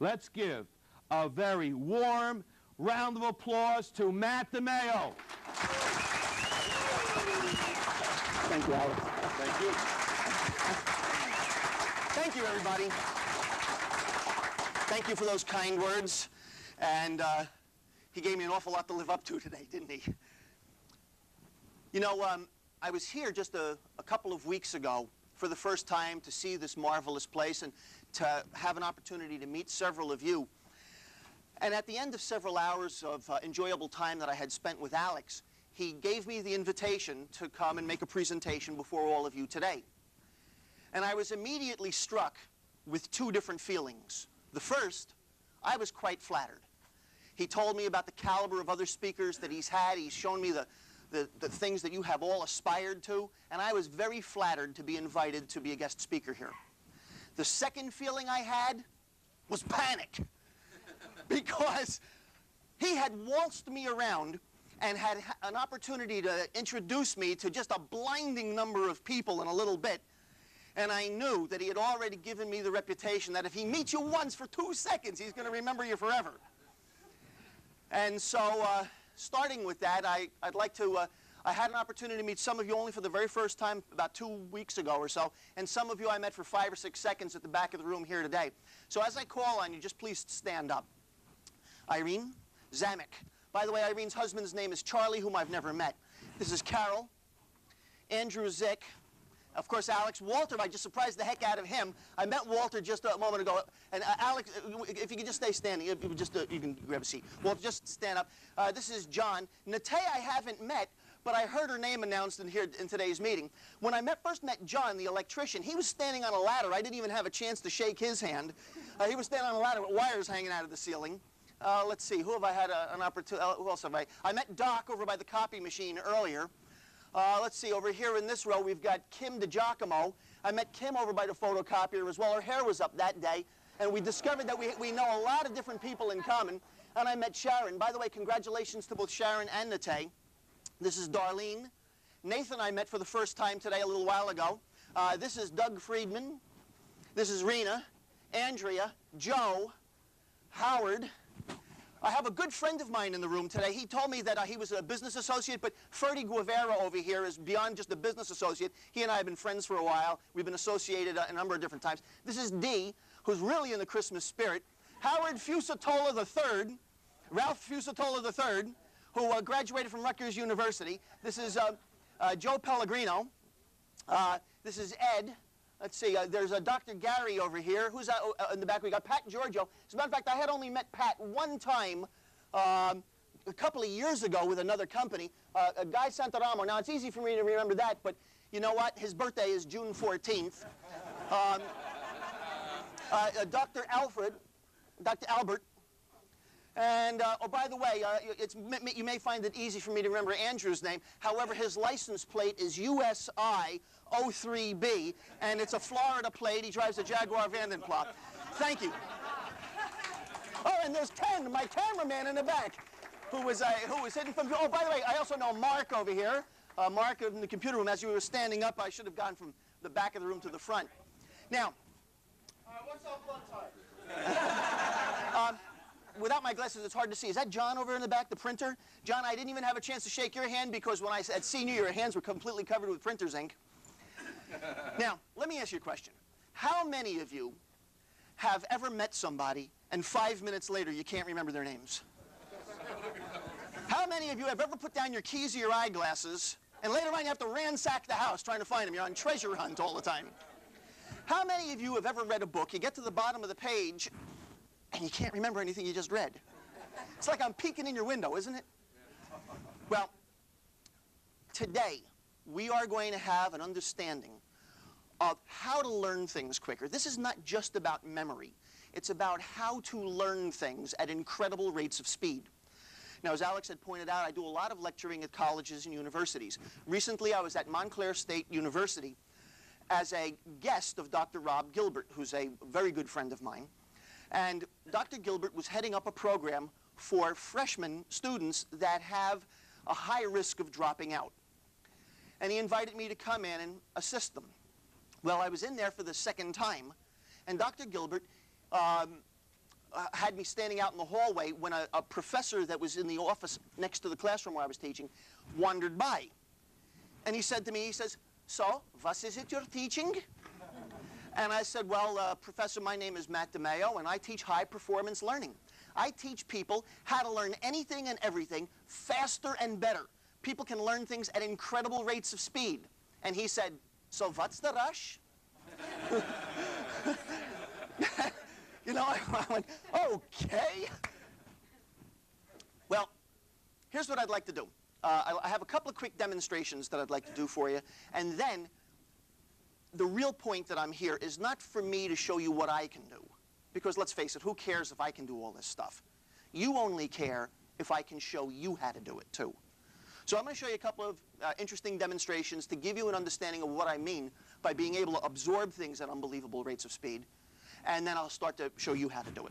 Let's give a very warm round of applause to Matt DeMeo. Thank you, Alex. Thank you. Thank you, everybody. Thank you for those kind words. And he gave me an awful lot to live up to today, didn't he? You know, I was here just a couple of weeks ago for the first time to see this marvelous place and to have an opportunity to meet several of you. And at the end of several hours of enjoyable time that I had spent with Alex, he gave me the invitation to come and make a presentation before all of you today. And I was immediately struck with two different feelings. The first, I was quite flattered. He told me about the caliber of other speakers that he's had. He's shown me the things that you have all aspired to, and I was very flattered to be invited to be a guest speaker here. The second feeling I had was panic, because he had waltzed me around and had an opportunity to introduce me to just a blinding number of people in a little bit, and I knew that he had already given me the reputation that if he meets you once for 2 seconds, he's going to remember you forever. And so, starting with that, I'd like to, I had an opportunity to meet some of you only for the very first time about 2 weeks ago or so, and some of you I met for 5 or 6 seconds at the back of the room here today. So as I call on you, just please stand up. Irene Zamek. By the way, Irene's husband's name is Charlie, whom I've never met. This is Carol. Andrew Zick. Of course, Alex. Walter, I just surprised the heck out of him. I met Walter just a moment ago. And Alex, if you could just stay standing, if you, just, you can grab a seat. Walter, just stand up. This is John. Nate I haven't met, but I heard her name announced in today's meeting. When I first met John, the electrician, he was standing on a ladder. I didn't even have a chance to shake his hand. He was standing on a ladder with wires hanging out of the ceiling. Let's see, who have I had an opportunity? Who else have I? I met Doc over by the copy machine earlier. Let's see, over here in this row, we've got Kim DiGiacomo. I met Kim over by the photocopier as well. Her hair was up that day, and we discovered that we know a lot of different people in common. And I met Sharon. By the way, congratulations to both Sharon and Nate. This is Darlene. Nathan I met for the first time today a little while ago. This is Doug Friedman. This is Rena, Andrea, Joe, Howard. I have a good friend of mine in the room today. He told me that he was a business associate, but Ferdy Guevara over here is beyond just a business associate. He and I have been friends for a while. We've been associated a number of different times. This is Dee, who's really in the Christmas spirit. Howard Fusatola III, Ralph Fusatola III, who graduated from Rutgers University. This is Joe Pellegrino. This is Ed. Let's see, there's Dr. Gary over here. Who's in the back? We got Pat Giorgio. As a matter of fact, I had only met Pat one time a couple of years ago with another company, Guy Santaramo. Now, it's easy for me to remember that, but you know what? His birthday is June 14th. Dr. Albert. And, oh, by the way, you may find it easy for me to remember Andrew's name. However, his license plate is USI 03B, and it's a Florida plate. He drives a Jaguar Vandenpla. Thank you. Oh, and there's Ken, my cameraman in the back, who was hidden from view. Oh, by the way, I also know Mark over here. Mark in the computer room. As you were standing up, I should have gone from the back of the room to the front. Now, what's our blood type? Without my glasses, it's hard to see. Is that John over in the back, the printer? John, I didn't even have a chance to shake your hand because when I had seen you, your hands were completely covered with printer's ink. Now, let me ask you a question. How many of you have ever met somebody and 5 minutes later you can't remember their names? How many of you have ever put down your keys or your eyeglasses and later on you have to ransack the house trying to find them? You're on treasure hunt all the time. How many of you have ever read a book, you get to the bottom of the page, and you can't remember anything you just read? It's like I'm peeking in your window, isn't it? Well, today we are going to have an understanding of how to learn things quicker. This is not just about memory. It's about how to learn things at incredible rates of speed. Now, as Alex had pointed out, I do a lot of lecturing at colleges and universities. Recently, I was at Montclair State University as a guest of Dr. Rob Gilbert, who's a very good friend of mine. And Dr. Gilbert was heading up a program for freshman students that have a high risk of dropping out. And he invited me to come in and assist them. Well, I was in there for the second time, and Dr. Gilbert had me standing out in the hallway when a professor that was in the office next to the classroom where I was teaching wandered by. And he said to me, he says, "So, was is it you're teaching?" And I said, "Well, Professor, my name is Matt DeMeo, and I teach high-performance learning. I teach people how to learn anything and everything faster and better. People can learn things at incredible rates of speed." And he said, "So what's the rush?" You know, I went, okay. Well, here's what I'd like to do. I have a couple of quick demonstrations that I'd like to do for you. And then the real point that I'm here is not for me to show you what I can do. Because let's face it, who cares if I can do all this stuff? You only care if I can show you how to do it too. So I'm going to show you a couple of interesting demonstrations to give you an understanding of what I mean by being able to absorb things at unbelievable rates of speed. And then I'll start to show you how to do it.